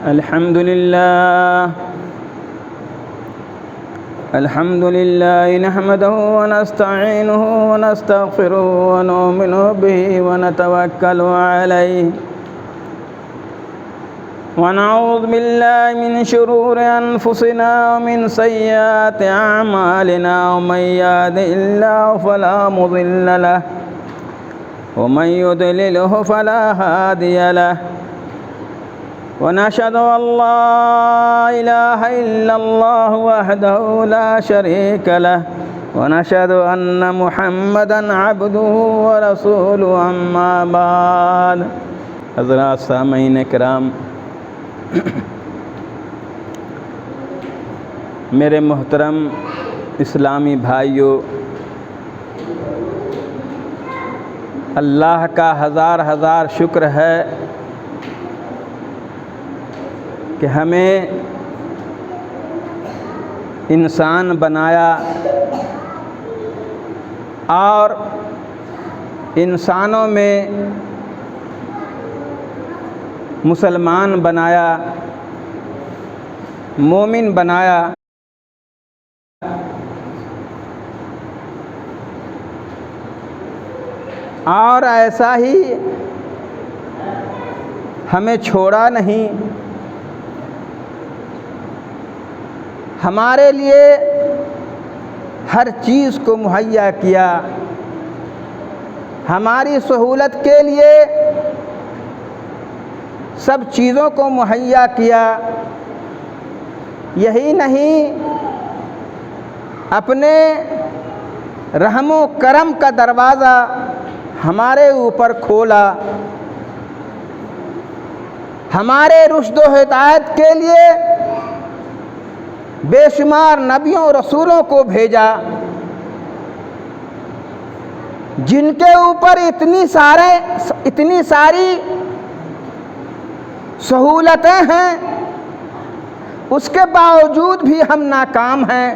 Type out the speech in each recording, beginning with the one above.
الحمد لله نحمده ونستعينه ونستغفره ونؤمن به ونتوكل عليه ونعوذ بالله من شرور أنفسنا ومن سيئات أعمالنا ومن يهده الله فلا مضل له ومن يضلله فلا هادي له ونشهد أن لا إله إلا الله وحده لا شريك له ونشهد أن محمدًا عبده ورسوله أما بعد حضرات سامعین کرام، میرے محترم اسلامی بھائیوں، اللہ کا ہزار ہزار شکر ہے کہ ہمیں انسان بنایا اور انسانوں میں مسلمان بنایا، مومن بنایا، اور ایسا ہی ہمیں چھوڑا نہیں، ہمارے لیے ہر چیز کو مہیا کیا، ہماری سہولت کے لیے سب چیزوں کو مہیا کیا۔ یہی نہیں، اپنے رحم و کرم کا دروازہ ہمارے اوپر کھولا، ہمارے رشد و ہدایت کے لیے بے شمار نبیوں اور رسولوں کو بھیجا، جن کے اوپر اتنی ساری سہولتیں ہیں، اس کے باوجود بھی ہم ناکام ہیں۔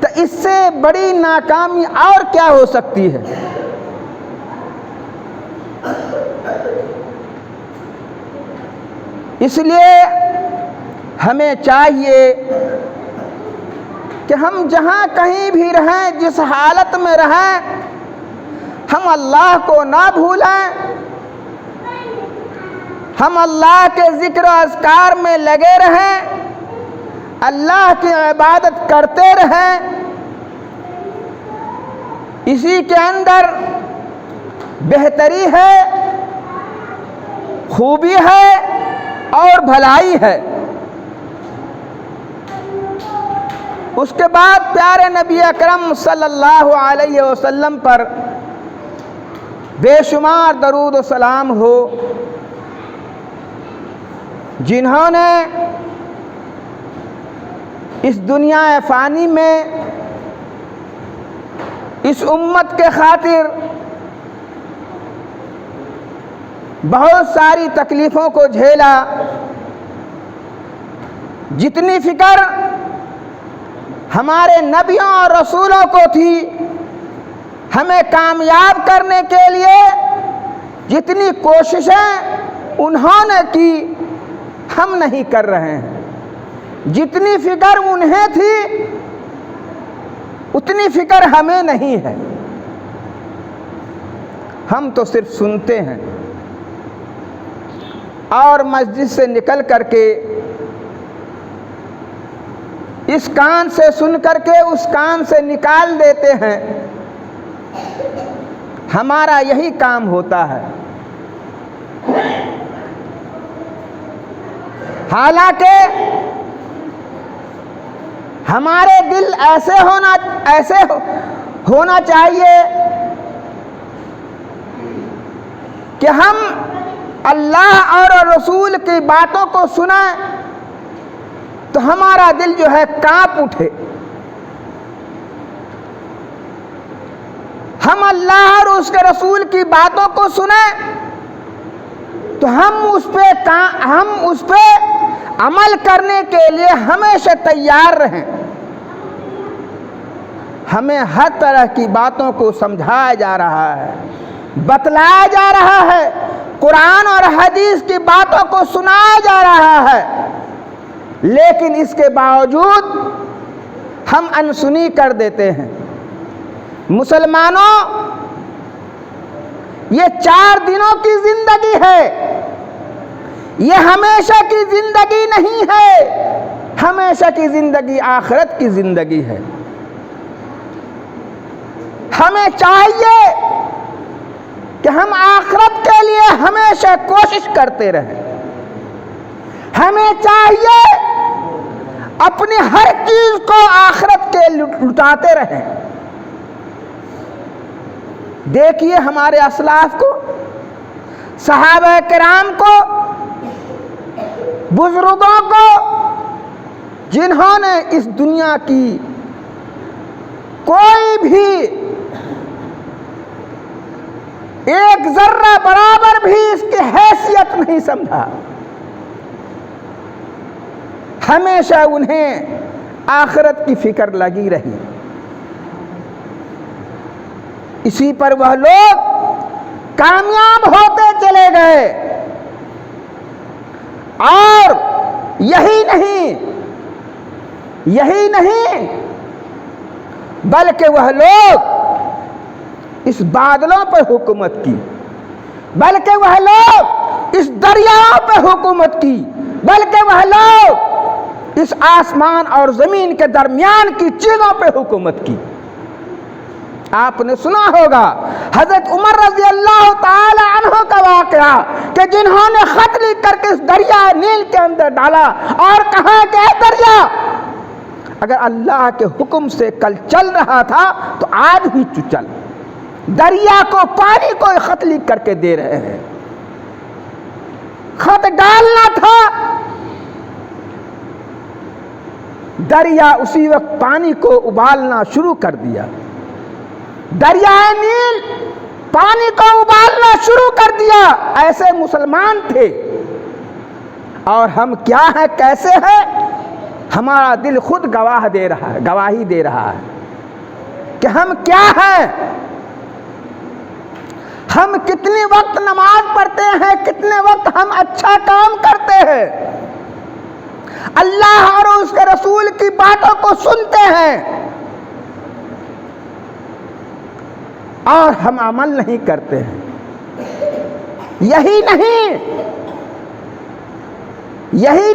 تو اس سے بڑی ناکامی اور کیا ہو سکتی ہے؟ اس لیے ہمیں چاہیے کہ ہم جہاں کہیں بھی رہیں، جس حالت میں رہیں، ہم اللہ کو نہ بھولیں، ہم اللہ کے ذکر و اذکار میں لگے رہیں، اللہ کی عبادت کرتے رہیں۔ اسی کے اندر بہتری ہے، خوبی ہے اور بھلائی ہے۔ اس کے بعد پیارے نبی اکرم صلی اللہ علیہ وسلم پر بے شمار درود و سلام ہو، جنہوں نے اس دنیا فانی میں اس امت کے خاطر بہت ساری تکلیفوں کو جھیلا۔ جتنی فکر ہمارے نبیوں اور رسولوں کو تھی ہمیں کامیاب کرنے کے لیے، جتنی کوششیں انہوں نے کی ہم نہیں کر رہے ہیں، جتنی فکر انہیں تھی اتنی فکر ہمیں نہیں ہے۔ ہم تو صرف سنتے ہیں اور مسجد سے نکل کر کے اس کان سے سن کر کے اس کان سے نکال دیتے ہیں، ہمارا یہی کام ہوتا ہے۔ حالانکہ ہمارے دل ایسے ہونا چاہیے کہ ہم اللہ اور رسول کی باتوں کو سنیں تو ہمارا دل جو ہے کانپ اٹھے۔ ہم اللہ اور اس کے رسول کی باتوں کو سنیں تو ہم اس پہ عمل کرنے کے لیے ہمیشہ تیار رہیں۔ ہمیں ہر طرح کی باتوں کو سمجھایا جا رہا ہے، بتلایا جا رہا ہے، قرآن اور حدیث کی باتوں کو سنایا جا رہا ہے، لیکن اس کے باوجود ہم انسنی کر دیتے ہیں۔ مسلمانوں، یہ 4 دنوں کی زندگی ہے، یہ ہمیشہ کی زندگی نہیں ہے۔ ہمیشہ کی زندگی آخرت کی زندگی ہے۔ ہمیں چاہیے کہ ہم آخرت کے لیے ہمیشہ کوشش کرتے رہیں۔ ہمیں چاہیے اپنی ہر چیز کو آخرت کے لٹاتے رہیں۔ دیکھیے ہمارے اسلاف کو، صحابہ کرام کو، بزرگوں کو، جنہوں نے اس دنیا کی کوئی بھی ایک ذرہ برابر بھی اس کی حیثیت نہیں سمجھا، ہمیشہ انہیں آخرت کی فکر لگی رہی۔ اسی پر وہ لوگ کامیاب ہوتے چلے گئے، اور یہی نہیں بلکہ وہ لوگ اس بادلوں پر حکومت کی، بلکہ وہ لوگ اس دریاؤں پہ حکومت کی، بلکہ وہ لوگ اس آسمان اور زمین کے درمیان کی چیزوں پہ حکومت کی۔ آپ نے سنا ہوگا حضرت عمر رضی اللہ تعالی عنہ کا واقعہ کہ جنہوں نے خط لکھ کر کے اس دریا نیل کے اندر ڈالا اور کہا کہ اے دریا، اگر اللہ کے حکم سے کل چل رہا تھا تو آج بھی چل۔ دریا کو، پانی کو خط لکھ کر کے دے رہے ہیں۔ خط ڈالنا تھا، دریا اسی وقت پانی کو ابالنا شروع کر دیا۔ دریائے نیل پانی کو ابالنا شروع کر دیا۔ ایسے مسلمان تھے، اور ہم کیا ہیں، کیسے ہیں؟ ہمارا دل خود گواہی دے رہا ہے کہ ہم کیا ہیں۔ ہم کتنے وقت نماز پڑھتے ہیں، کتنے وقت ہم اچھا کام کرتے ہیں، اللہ اور اس کے رسول کی باتوں کو سنتے ہیں، اور ہم عمل نہیں کرتے ہیں۔ یہی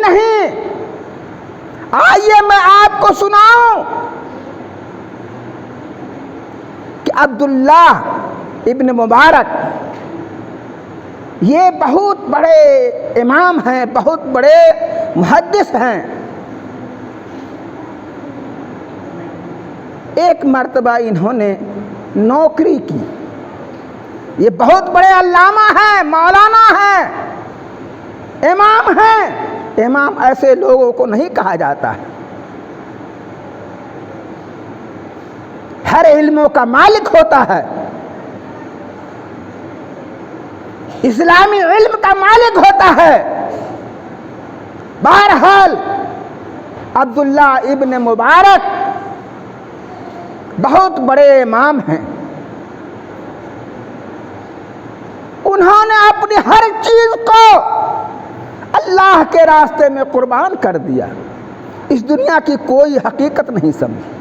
نہیں، آئیے میں آپ کو سناؤں کہ عبداللہ ابن مبارک یہ بہت بڑے امام ہیں، بہت بڑے محدث ہیں۔ ایک مرتبہ انہوں نے نوکری کی، یہ بہت بڑے علامہ ہیں، مولانا ہیں، امام ہیں۔ امام ایسے لوگوں کو نہیں کہا جاتا ہے، ہر علموں کا مالک ہوتا ہے، اسلامی علم کا مالک ہوتا ہے۔ بہرحال عبداللہ ابن مبارک بہت بڑے امام ہیں، انہوں نے اپنی ہر چیز کو اللہ کے راستے میں قربان کر دیا، اس دنیا کی کوئی حقیقت نہیں سمجھی۔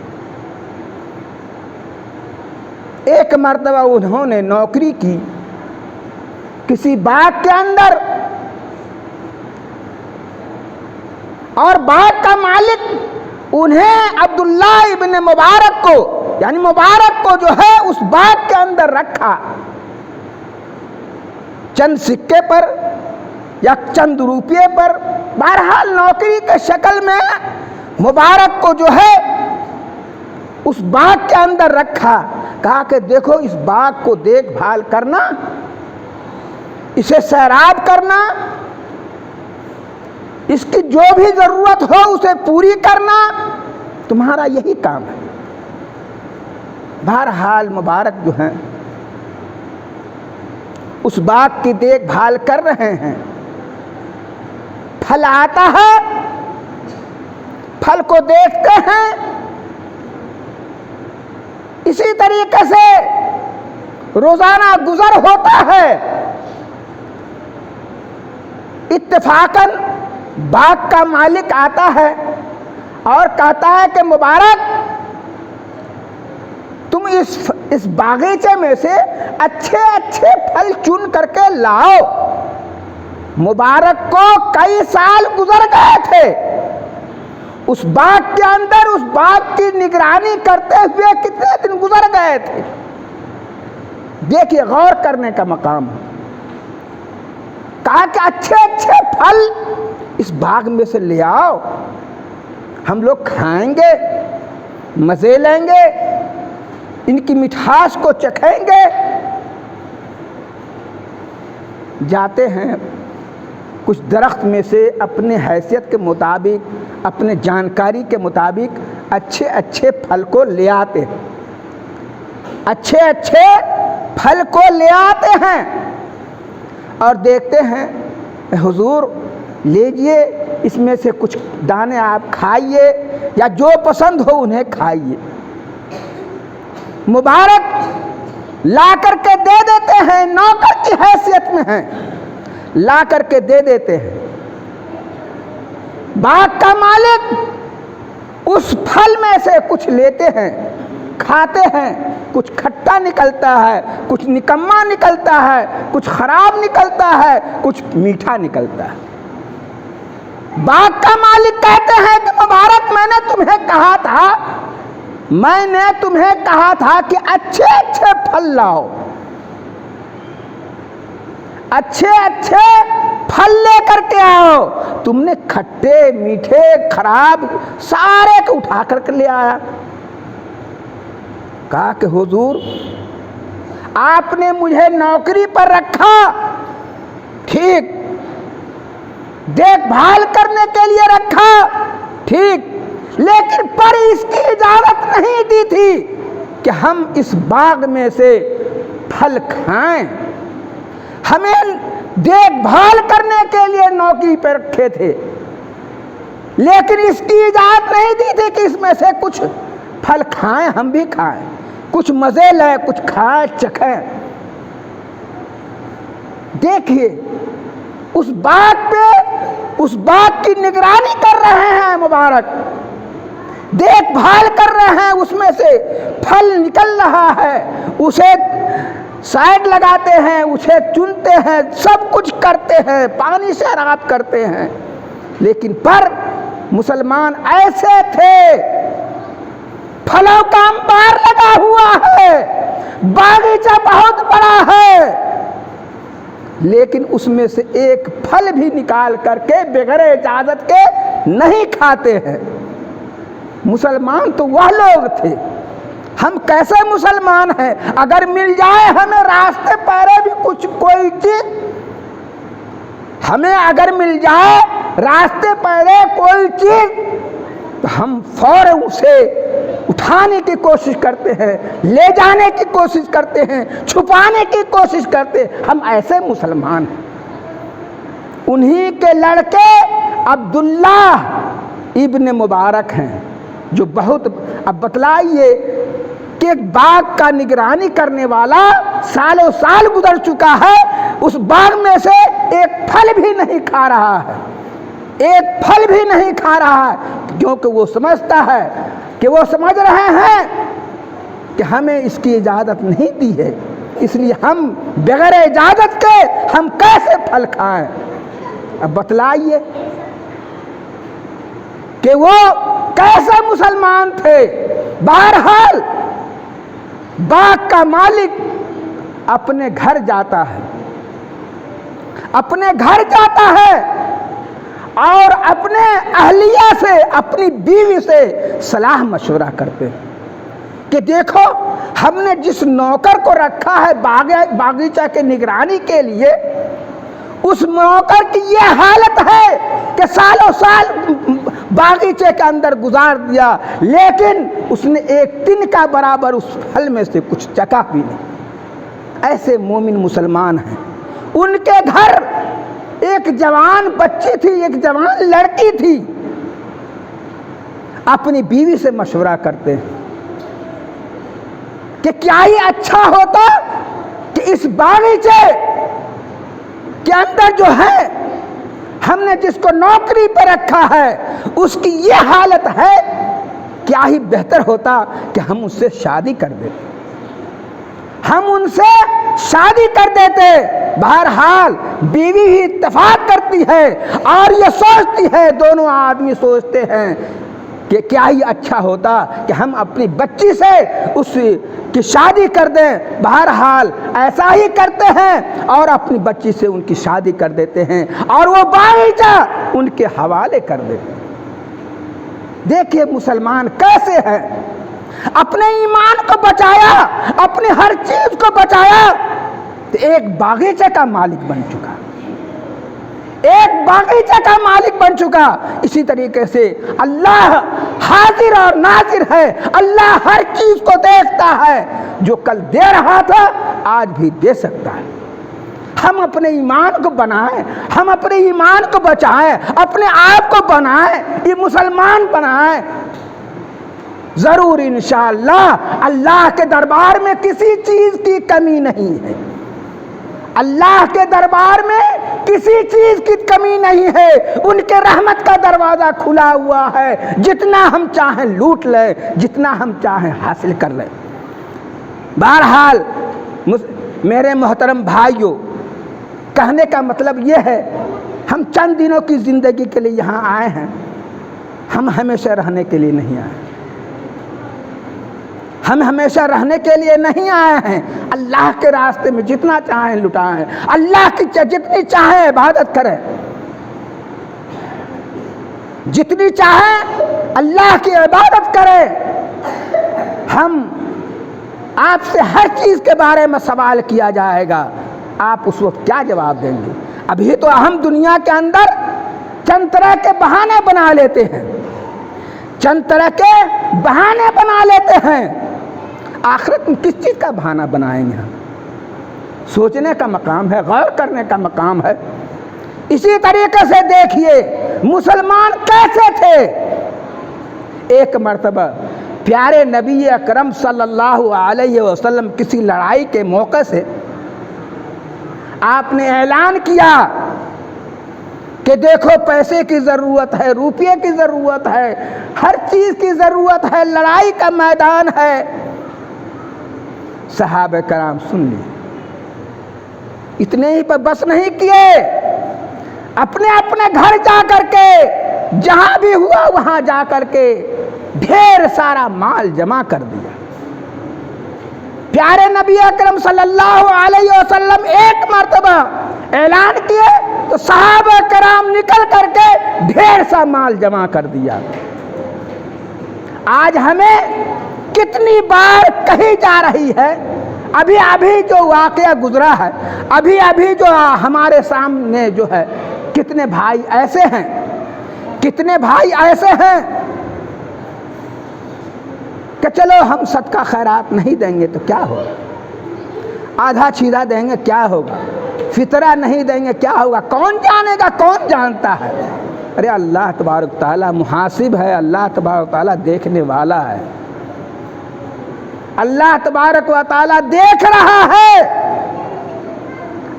ایک مرتبہ انہوں نے نوکری کی کسی باغ کے اندر، اور باغ کا مالک انہیں عبداللہ ابن مبارک کو، یعنی مبارک کو جو ہے اس باغ کے اندر رکھا، چند سکے پر یا چند روپیے پر، بہرحال نوکری کے شکل میں مبارک کو جو ہے اس باغ کے اندر رکھا۔ کہا کہ دیکھو اس باغ کو دیکھ بھال کرنا، اسے سیراب کرنا، اس کی جو بھی ضرورت ہو اسے پوری کرنا، تمہارا یہی کام ہے۔ بہرحال مبارک جو ہیں اس باغ کی دیکھ بھال کر رہے ہیں، پھل آتا ہے، پھل کو دیکھتے ہیں، اسی طریقے سے روزانہ گزر ہوتا ہے، اتفاقاً باغ کا مالک آتا ہے اور کہتا ہے کہ مبارک تم اس باغیچے میں سے اچھے اچھے پھل چن کر کے لاؤ۔ مبارک کو کئی سال گزر گئے تھے اس باغ کے اندر، اس باغ کی نگرانی کرتے ہوئے کتنے دن گزر گئے تھے۔ دیکھیے غور کرنے کا مقام ہے۔ کہا کہ اچھے اچھے پھل اس باغ میں سے لے آؤ، ہم لوگ کھائیں گے، مزے لیں گے، ان کی مٹھاس کو چکھیں گے۔ جاتے ہیں کچھ درخت میں سے اپنے حیثیت کے مطابق، اپنے جانکاری کے مطابق اچھے اچھے پھل کو لے آتے ہیں، اچھے اچھے پھل کو لے آتے ہیں اور دیکھتے ہیں حضور لیجئے اس میں سے کچھ دانے آپ کھائیے یا جو پسند ہو انہیں کھائیے۔ مبارک لا کر کے دے دیتے ہیں، نوکر کی حیثیت میں ہیں، لا کر کے دے دیتے ہیں۔ باغ کا مالک اس پھل میں سے کچھ لیتے ہیں، کھاتے ہیں، کچھ کھٹا نکلتا ہے، کچھ نکما نکلتا ہے، کچھ خراب نکلتا ہے، کچھ میٹھا نکلتا ہے۔ باغ کا مالک کہتے ہیں کہ مبارک میں نے تمہیں کہا تھا کہ اچھے اچھے پھل لاؤ، اچھے اچھے پھل لے کر کے آؤ، تم نے کھٹے میٹھے خراب سارے کو اٹھا کر کے لے آیا۔ کہا کہ حضور آپ نے مجھے نوکری پر رکھا، ٹھیک، دیکھ بھال کرنے کے لیے رکھا، ٹھیک، لیکن پر اس کی اجازت نہیں دی تھی کہ ہم اس باغ میں سے پھل کھائیں۔ ہمیں دیکھ بھال کرنے کے لیے نوکری پہ رکھے تھے، لیکن اس کی اجازت نہیں دی تھی کہ اس میں سے کچھ پھل کھائیں، ہم بھی کھائیں، کچھ مزے لیں، کچھ کھائیں چکھیں۔ دیکھیے اس باغ کی نگرانی کر رہے ہیں مبارک، دیکھ بھال کر رہے ہیں، اس میں سے پھل نکل رہا ہے، اسے سائڈ لگاتے ہیں، اسے چنتے ہیں، سب کچھ کرتے ہیں، پانی سے رات کرتے ہیں، لیکن پر مسلمان ایسے تھے، پھلوں کا انبار لگا ہوا ہے، باغیچہ بہت بڑا ہے، لیکن اس میں سے ایک پھل بھی نکال کر کے بغیر اجازت کے نہیں کھاتے ہیں۔ مسلمان تو وہ لوگ تھے، ہم کیسے مسلمان ہیں؟ اگر مل جائے ہمیں راستے پیرے بھی کوئی چیز، ہمیں اگر مل جائے راستے پیرے کوئی چیز تو ہم فوراً اسے اٹھانے کی کوشش کرتے ہیں، لے جانے کی کوشش کرتے ہیں، چھپانے کی کوشش کرتے ہیں۔ ہم ایسے مسلمان ہیں۔ انہی کے لڑکے عبداللہ ابن مبارک ہیں جو بہت، اب بتلائیے کہ ایک باغ کا نگرانی کرنے والا سالوں سال گزر چکا ہے، اس باغ میں سے ایک پھل بھی نہیں کھا رہا ہے، ایک پھل بھی نہیں کھا رہا ہے، کیونکہ وہ سمجھتا ہے کہ وہ سمجھ رہے ہیں کہ ہمیں اس کی اجازت نہیں دی ہے، اس لیے ہم بغیر اجازت کے ہم کیسے پھل کھائیں۔ اب بتلائیے کہ وہ کیسے مسلمان تھے۔ بہرحال باغ کا مالک اپنے گھر جاتا ہے، اپنے گھر جاتا ہے اور اپنے اہلیہ سے، اپنی بیوی سے صلاح مشورہ کرتے ہیں کہ دیکھو ہم نے جس نوکر کو رکھا ہے باغیچہ کے نگرانی کے لیے، اس نوکر کی یہ حالت ہے کہ سالوں سال باغیچے کے اندر گزار دیا، لیکن اس نے ایک تن کا برابر اس پھل میں سے کچھ چکھا بھی نہیں۔ ایسے مومن مسلمان ہیں۔ ان کے گھر ایک جوان بچی تھی، ایک جوان لڑکی تھی، اپنی بیوی سے مشورہ کرتے ہیں کہ کیا ہی اچھا ہوتا کہ اس باغیچے کے اندر جو ہے ہم نے جس کو نوکری پہ رکھا ہے اس کی یہ حالت ہے، کیا ہی بہتر ہوتا کہ ہم اس سے شادی کر دیتے، ہم ان سے شادی کر دیتے۔ بہرحال بیوی ہی اتفاق کرتی ہے اور یہ سوچتی ہے، دونوں آدمی سوچتے ہیں کہ کیا ہی اچھا ہوتا کہ ہم اپنی بچی سے اس کی شادی کر دیں۔ بہرحال ایسا ہی کرتے ہیں اور اپنی بچی سے ان کی شادی کر دیتے ہیں اور وہ باغیچہ ان کے حوالے کر دیتے ہیں۔ دیکھیے مسلمان کیسے ہے، اپنے ایمان کو بچایا، اپنی ہر چیز کو بچایا تو ایک باغیچے کا مالک بن چکا، ایک باغیچے کا مالک بن چکا۔ اسی طریقے سے اللہ حاضر اور ناظر ہے، اللہ ہر چیز کو دیکھتا ہے، جو کل دے رہا تھا آج بھی دے سکتا ہے۔ ہم اپنے ایمان کو بنائیں، ہم اپنے ایمان کو بچائیں، اپنے آپ کو بنائیں، یہ مسلمان بنائیں، ضرور انشاءاللہ اللہ کے دربار میں کسی چیز کی کمی نہیں ہے، اللہ کے دربار میں کسی چیز کی کمی نہیں ہے، ان کے رحمت کا دروازہ کھلا ہوا ہے، جتنا ہم چاہیں لوٹ لیں، جتنا ہم چاہیں حاصل کر لیں۔ بہرحال میرے محترم بھائیوں، کہنے کا مطلب یہ ہے، ہم چند دنوں کی زندگی کے لیے یہاں آئے ہیں، ہم ہمیشہ رہنے کے لیے نہیں آئے، ہم ہمیشہ رہنے کے لیے نہیں آئے ہیں۔ اللہ کے راستے میں جتنا چاہیں لٹائیں، اللہ کی جتنی چاہیں عبادت کریں، جتنی چاہیں اللہ کی عبادت کریں۔ ہم آپ سے ہر چیز کے بارے میں سوال کیا جائے گا، آپ اس وقت کیا جواب دیں گے؟ ابھی تو ہم دنیا کے اندر چند طرح کے بہانے بنا لیتے ہیں، چند طرح کے بہانے بنا لیتے ہیں، آخرت میں کس چیز کا بہانہ بنائیں گے؟ ہم سوچنے کا مقام ہے، غور کرنے کا مقام ہے۔ اسی طریقے سے دیکھیے مسلمان کیسے تھے۔ ایک مرتبہ پیارے نبی اکرم صلی اللہ علیہ وسلم کسی لڑائی کے موقع سے آپ نے اعلان کیا کہ دیکھو پیسے کی ضرورت ہے، روپیے کی ضرورت ہے، ہر چیز کی ضرورت ہے، لڑائی کا میدان ہے۔ صحابہ کرام سن لیے، اتنے ہی پر بس نہیں کیے، اپنے اپنے گھر جا کر کے جہاں بھی ہوا وہاں جا کر کے ڈھیر سارا مال جمع کر دیا۔ پیارے نبی اکرم صلی اللہ علیہ وسلم ایک مرتبہ اعلان کیے تو صحابہ کرام نکل کر کے ڈھیر سا مال جمع کر دیا۔ آج ہمیں کتنی بار کہی جا رہی ہے، ابھی ابھی جو واقعہ گزرا ہے، ابھی ابھی جو ہمارے سامنے جو ہے، کتنے بھائی ایسے ہیں، کتنے بھائی ایسے ہیں کہ چلو ہم صدقہ خیرات نہیں دیں گے تو کیا ہوگا، آدھا چیزہ دیں گے کیا ہوگا، فطرہ نہیں دیں گے کیا ہوگا، کون جانے گا، کون جانتا ہے۔ ارے اللہ تبارک تعالیٰ محاسب ہے، اللہ تبارک تعالیٰ دیکھنے والا ہے، اللہ تبارک و تعالیٰ دیکھ رہا ہے۔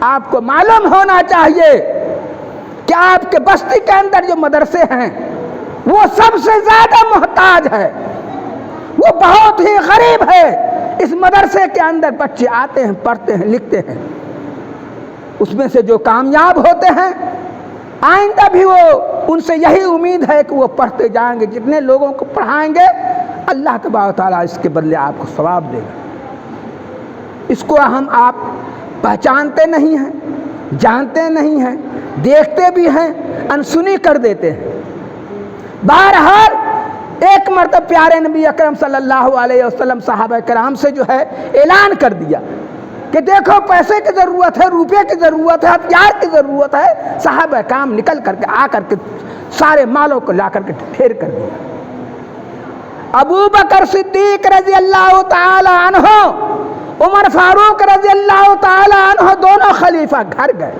آپ کو معلوم ہونا چاہیے کہ آپ کے بستی کے اندر جو مدرسے ہیں وہ سب سے زیادہ محتاج ہے، وہ بہت ہی غریب ہے۔ اس مدرسے کے اندر بچے آتے ہیں، پڑھتے ہیں، لکھتے ہیں، اس میں سے جو کامیاب ہوتے ہیں آئندہ بھی وہ ان سے یہی امید ہے کہ وہ پڑھتے جائیں گے، جتنے لوگوں کو پڑھائیں گے اللہ تبارک و تعالیٰ اس کے بدلے آپ کو ثواب دے گا۔ اس کو آپ پہچانتے نہیں ہیں، جانتے نہیں ہیں، دیکھتے بھی ہیں، انسنی کر دیتے ہیں۔ بہرحال ایک مرتبہ پیارے نبی اکرم صلی اللہ علیہ وسلم صحابہ کرام سے جو ہے اعلان کر دیا کہ دیکھو پیسے کی ضرورت ہے، روپے کی ضرورت ہے، ہتھیار کی ضرورت ہے۔ صحابہ کرام نکل کر کے آ کر کے سارے مالوں کو لا کر کے پھیر کر دیا۔ ابو بکر صدیق رضی اللہ تعالی عنہ، عمر فاروق رضی اللہ تعالی عنہ دونوں خلیفہ گھر گئے۔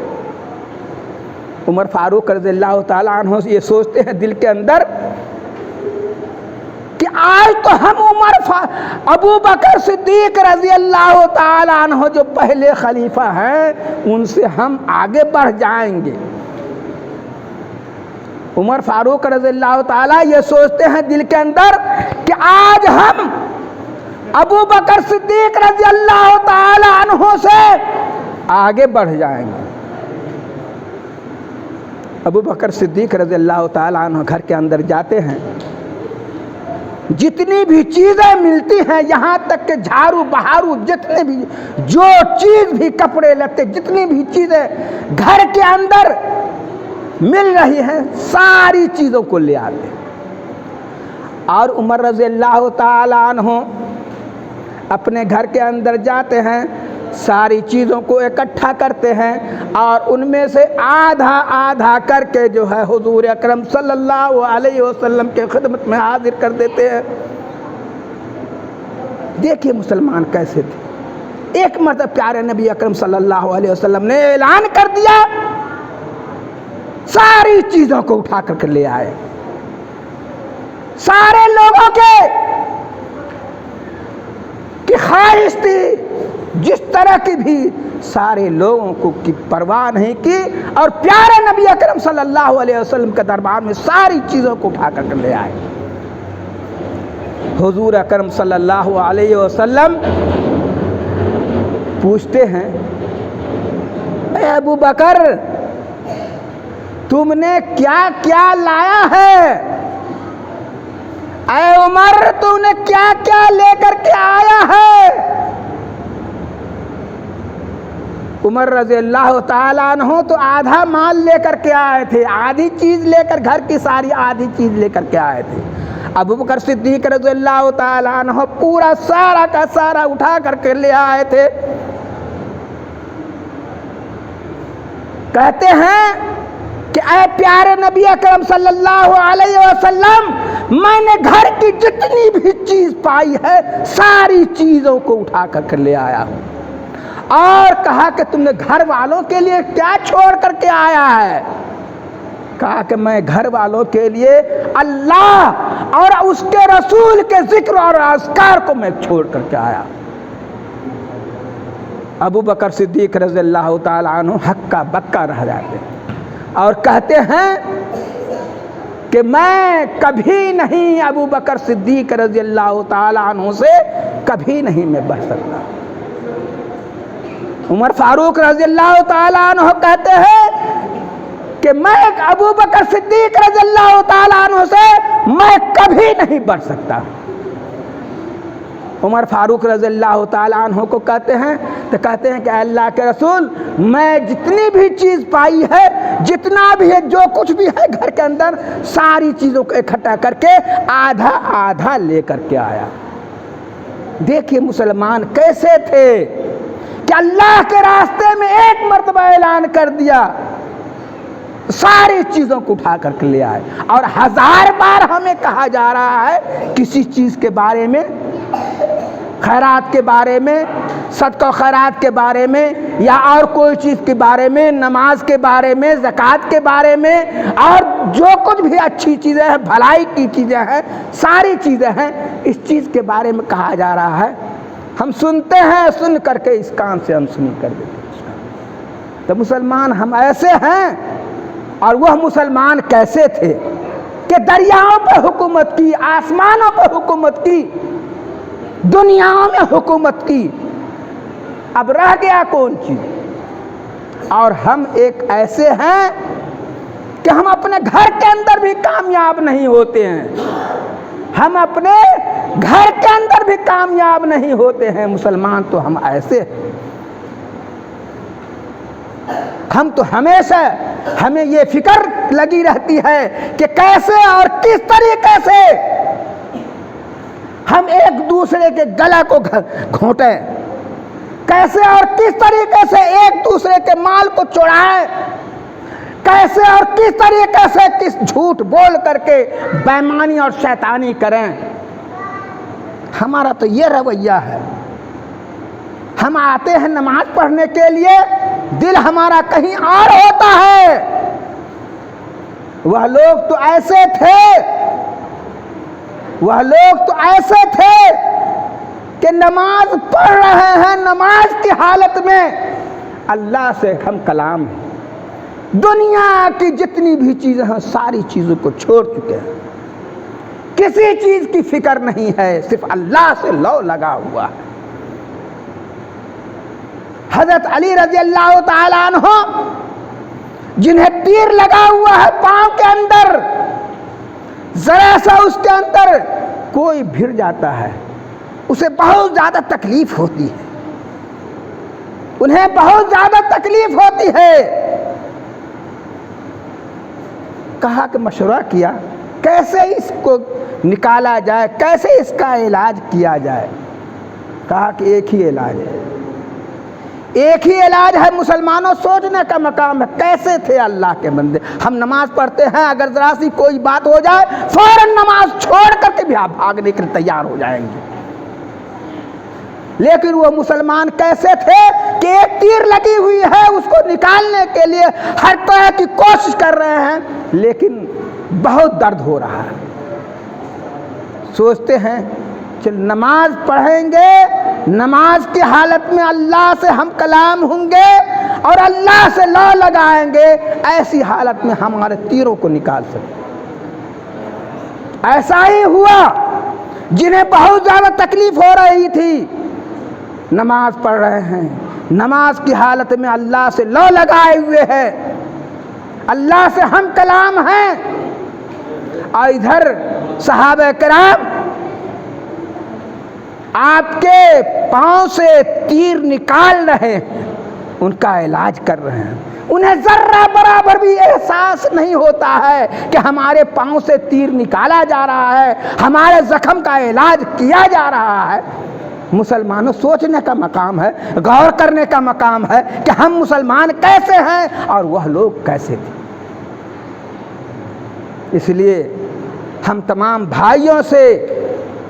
عمر فاروق رضی اللہ تعالی عنہ یہ سوچتے ہیں دل کے اندر کہ آج تو ہم ابو بکر صدیق رضی اللہ تعالی عنہ جو پہلے خلیفہ ہیں ان سے ہم آگے بڑھ جائیں گے، عمر فاروق رضی اللہ تعالیٰ یہ سوچتے ہیں دل کے اندر کہ آج ہم ابو بکر صدیق رضی اللہ تعالیٰ عنہ سے آگے بڑھ جائیں گے۔ ابو بکر صدیق رضی اللہ تعالیٰ عنہ گھر کے اندر جاتے ہیں، جتنی بھی چیزیں ملتی ہیں، یہاں تک کہ جھاڑو بہارو، جتنے بھی جو چیز بھی کپڑے لتے، جتنی بھی چیزیں گھر کے اندر مل رہی ہیں، ساری چیزوں کو لے آتے ہیں۔ اور عمر رضی اللہ تعالیٰ عنہ اپنے گھر کے اندر جاتے ہیں، ساری چیزوں کو اکٹھا کرتے ہیں اور ان میں سے آدھا آدھا کر کے جو ہے حضور اکرم صلی اللہ علیہ وسلم کے خدمت میں حاضر کر دیتے ہیں۔ دیکھیے مسلمان کیسے تھے۔ ایک مرتبہ پیارے نبی اکرم صلی اللہ علیہ وسلم نے اعلان کر دیا، ساری چیزوں کو اٹھا کر کے لے آئے۔ سارے لوگوں کی خواہش تھی، جس طرح کی بھی، سارے لوگوں کو کی پرواہ نہیں کی اور پیارے نبی اکرم صلی اللہ علیہ وسلم کے دربار میں ساری چیزوں کو اٹھا کر لے آئے۔ حضور اکرم صلی اللہ علیہ وسلم پوچھتے ہیں، اے ابو بکر تم نے کیا کیا لایا ہے؟ اے عمر تم نے کیا کیا لے کر کے آیا ہے؟ عمر رضی اللہ تعالیٰ عنہ تو آدھا مال لے کر کے آئے تھے، آدھی چیز لے کر، گھر کی ساری آدھی چیز لے کر کے آئے تھے۔ ابو بکر صدیق رضی اللہ تعالیٰ عنہ پورا سارا کا سارا اٹھا کر کے لے آئے تھے۔ کہتے ہیں کہ اے پیارے نبی اکرم صلی اللہ علیہ وسلم، میں نے گھر کی جتنی بھی چیز پائی ہے ساری چیزوں کو اٹھا کر کے لے آیا ہوں۔ اور کہا کہ تم نے گھر والوں کے لیے کیا چھوڑ کر کے آیا ہے؟ کہا کہ میں گھر والوں کے لیے اللہ اور اس کے رسول کے ذکر اور اذکار کو میں چھوڑ کر کے آیا۔ ابو بکر صدیق رضی اللہ تعالیٰ عنہ ہکا بکا رہ جاتے اور کہتے ہیں کہ میں کبھی نہیں ابو بکر صدیق رضی اللہ تعالیٰ عنہ سے کبھی نہیں میں بڑھ سکتا۔ عمر فاروق رضی اللہ تعالیٰ عنہ کہتے ہیں کہ میں ابو بکر صدیق رضی اللہ تعالیٰ عنہ سے میں کبھی نہیں بڑھ سکتا۔ عمر فاروق رضی اللہ تعالیٰ عنہ کو کہتے ہیں کہ اے اللہ کے رسول، میں جتنی بھی چیز پائی ہے، جتنا بھی ہے، جو کچھ بھی ہے گھر کے اندر، ساری چیزوں کو اکٹھا کر کے آدھا آدھا لے کر کے آیا۔ دیکھیے مسلمان کیسے تھے کہ اللہ کے راستے میں ایک مرتبہ اعلان کر دیا، ساری چیزوں کو اٹھا کر کے لے آئے۔ اور ہزار بار ہمیں کہا جا رہا ہے کسی چیز کے بارے میں، خیرات کے بارے میں، صدقہ و خیرات کے بارے میں، یا اور کوئی چیز کے بارے میں، نماز کے بارے میں، زکوٰۃ کے بارے میں، اور جو کچھ بھی اچھی چیزیں ہیں، بھلائی کی چیزیں ہیں، ساری چیزیں ہیں، اس چیز کے بارے میں کہا جا رہا ہے، ہم سنتے ہیں، سن کر کے اس کان سے ہم سنی کر دیتے ہیں۔ تو مسلمان ہم ایسے ہیں، اور وہ مسلمان کیسے تھے کہ دریاؤں پہ حکومت کی، آسمانوں پہ حکومت کی، دنیاؤں میں حکومت کی، اب رہ گیا کون چیز؟ اور ہم ایک ایسے ہیں کہ ہم اپنے گھر کے اندر بھی کامیاب نہیں ہوتے ہیں، ہم اپنے گھر کے اندر بھی کامیاب نہیں ہوتے ہیں۔ مسلمان تو ہم ایسے ہیں، ہم تو ہمیشہ ہمیں یہ فکر لگی رہتی ہے کہ کیسے اور کس طریقے سے ہم ایک دوسرے کے گلا کو گھونٹیں، کیسے اور کس طریقے سے ایک دوسرے کے مال کو چرائیں، کیسے اور کس طریقے سے کس جھوٹ بول کر کے بےایمانی اور شیطانی کریں۔ ہمارا تو یہ رویہ ہے، ہم آتے ہیں نماز پڑھنے کے لیے، دل ہمارا کہیں اور ہوتا ہے۔ وہ لوگ تو ایسے تھے، وہ لوگ تو ایسے تھے کہ نماز پڑھ رہے ہیں، نماز کی حالت میں اللہ سے ہم کلام ہیں، دنیا کی جتنی بھی چیزیں ہیں ساری چیزوں کو چھوڑ چکے ہیں، کسی چیز کی فکر نہیں ہے، صرف اللہ سے لو لگا ہوا ہے۔ حضرت علی رضی اللہ تعالیٰ عنہ جنہیں تیر لگا ہوا ہے پاؤں کے اندر، ذرا سا اس کے اندر کوئی بھر جاتا ہے، اسے بہت زیادہ تکلیف ہوتی ہے، انہیں بہت زیادہ تکلیف ہوتی ہے۔ کہا کہ مشورہ کیا کیسے اس کو نکالا جائے، کیسے اس کا علاج کیا جائے۔ کہا کہ ایک ہی علاج ہے، ایک ہی علاج ہے۔ مسلمانوں سوچنے کا مقام ہے، کیسے تھے اللہ کے بندے، ہم نماز پڑھتے ہیں، اگر ذرا سی کوئی بات ہو جائے فوراً نماز چھوڑ کر کے بھی آپ بھاگنے کے لیے تیار ہو جائیں گے، لیکن وہ مسلمان کیسے تھے کہ ایک تیر لگی ہوئی ہے اس کو نکالنے کے لیے ہر طرح کی کوشش کر رہے ہیں، لیکن بہت درد ہو رہا ہے۔ سوچتے ہیں چل نماز پڑھیں گے، نماز کی حالت میں اللہ سے ہم کلام ہوں گے اور اللہ سے لو لگائیں گے، ایسی حالت میں ہمارے تیروں کو نکال سکیں۔ ایسا ہی ہوا، جنہیں بہت زیادہ تکلیف ہو رہی تھی، نماز پڑھ رہے ہیں، نماز کی حالت میں اللہ سے لو لگائے ہوئے ہیں، اللہ سے ہم کلام ہیں، اور ادھر صحابہ کرام آپ کے پاؤں سے تیر نکال رہے ہیں، ان کا علاج کر رہے ہیں۔ انہیں ذرہ برابر بھی احساس نہیں ہوتا ہے کہ ہمارے پاؤں سے تیر نکالا جا رہا ہے، ہمارے زخم کا علاج کیا جا رہا ہے۔ مسلمانوں سوچنے کا مقام ہے، غور کرنے کا مقام ہے کہ ہم مسلمان کیسے ہیں اور وہ لوگ کیسے تھے۔ اس لیے ہم تمام بھائیوں سے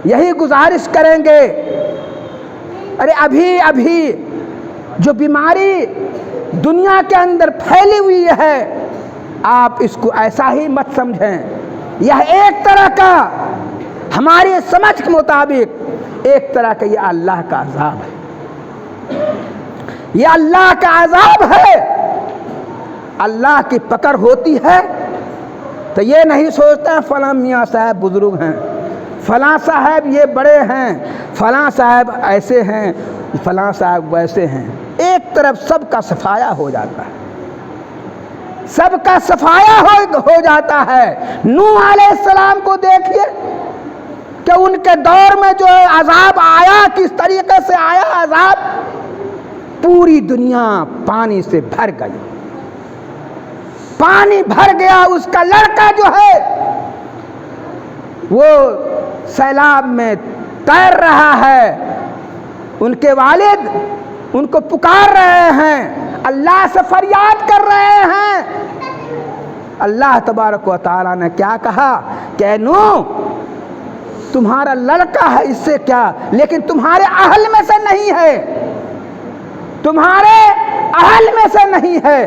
یہی گزارش کریں گے، ارے ابھی جو بیماری دنیا کے اندر پھیلی ہوئی ہے، آپ اس کو ایسا ہی مت سمجھیں، یہ ایک طرح کا ہماری سمجھ کے مطابق ایک طرح کا یہ اللہ کا عذاب ہے، یہ اللہ کا عذاب ہے۔ اللہ کی پکڑ ہوتی ہے تو یہ نہیں سوچتا فلاں میاں صاحب بزرگ ہیں، فلاں صاحب یہ بڑے ہیں، فلاں صاحب ایسے ہیں، فلاں صاحب ویسے ہیں۔ ایک طرف سب کا صفایا ہو جاتا ہے، سب کا صفایا ہو جاتا ہے۔ نوح علیہ السلام کو دیکھیے کہ ان کے دور میں جو عذاب آیا، کس طریقے سے آیا عذاب، پوری دنیا پانی سے بھر گئی، پانی بھر گیا۔ اس کا لڑکا جو ہے وہ سیلاب میں تیر رہا ہے، ان کے والد ان کو پکار رہے ہیں، اللہ سے فریاد کر رہے ہیں۔ اللہ تبارک و تعالیٰ نے کیا کہا کہ نوح تمہارا لڑکا ہے، اس سے کیا، لیکن تمہارے اہل میں سے نہیں ہے، تمہارے اہل میں سے نہیں ہے،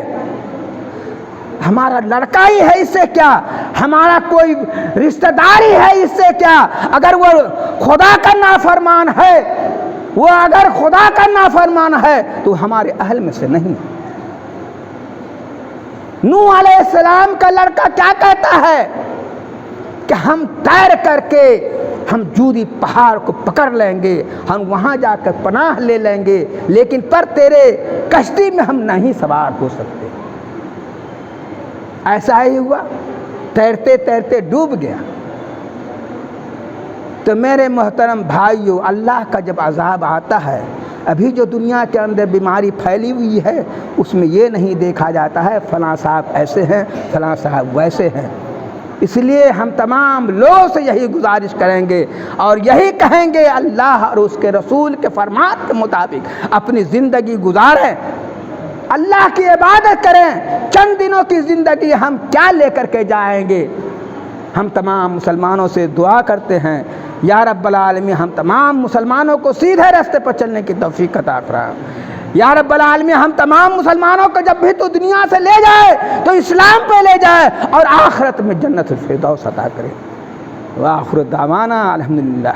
ہمارا لڑکا ہی ہے، اس سے کیا، ہمارا کوئی رشتہ داری ہے، اس سے کیا، اگر وہ خدا کا نافرمان ہے، وہ اگر خدا کا نافرمان ہے تو ہمارے اہل میں سے نہیں۔ نوح علیہ السلام کا لڑکا کیا کہتا ہے کہ ہم تیر کر کے ہم جودی پہاڑ کو پکڑ لیں گے، ہم وہاں جا کر پناہ لے لیں گے، لیکن پر تیرے کشتی میں ہم نہیں سوار ہو سکتے۔ ایسا ہی ہوا، تیرتے تیرتے ڈوب گیا۔ تو میرے محترم بھائیو، اللہ کا جب عذاب آتا ہے، ابھی جو دنیا کے اندر بیماری پھیلی ہوئی ہے، اس میں یہ نہیں دیکھا جاتا ہے فلاں صاحب ایسے ہیں، فلاں صاحب ویسے ہیں۔ اس لیے ہم تمام لوگوں سے یہی گزارش کریں گے اور یہی کہیں گے، اللہ اور اس کے رسول کے فرمان کے مطابق اپنی زندگی گزاریں، اللہ کی عبادت کریں۔ چند دنوں کی زندگی ہم کیا لے کر کے جائیں گے؟ ہم تمام مسلمانوں سے دعا کرتے ہیں، یا رب العالمین ہم تمام مسلمانوں کو سیدھے راستے پر چلنے کی توفیق عطا فرما۔ یا رب العالمین ہم تمام مسلمانوں کو جب بھی تو دنیا سے لے جائے تو اسلام پہ لے جائے اور آخرت میں جنت الفردوس عطا کرے۔ وآخر دعوانا الحمدللہ۔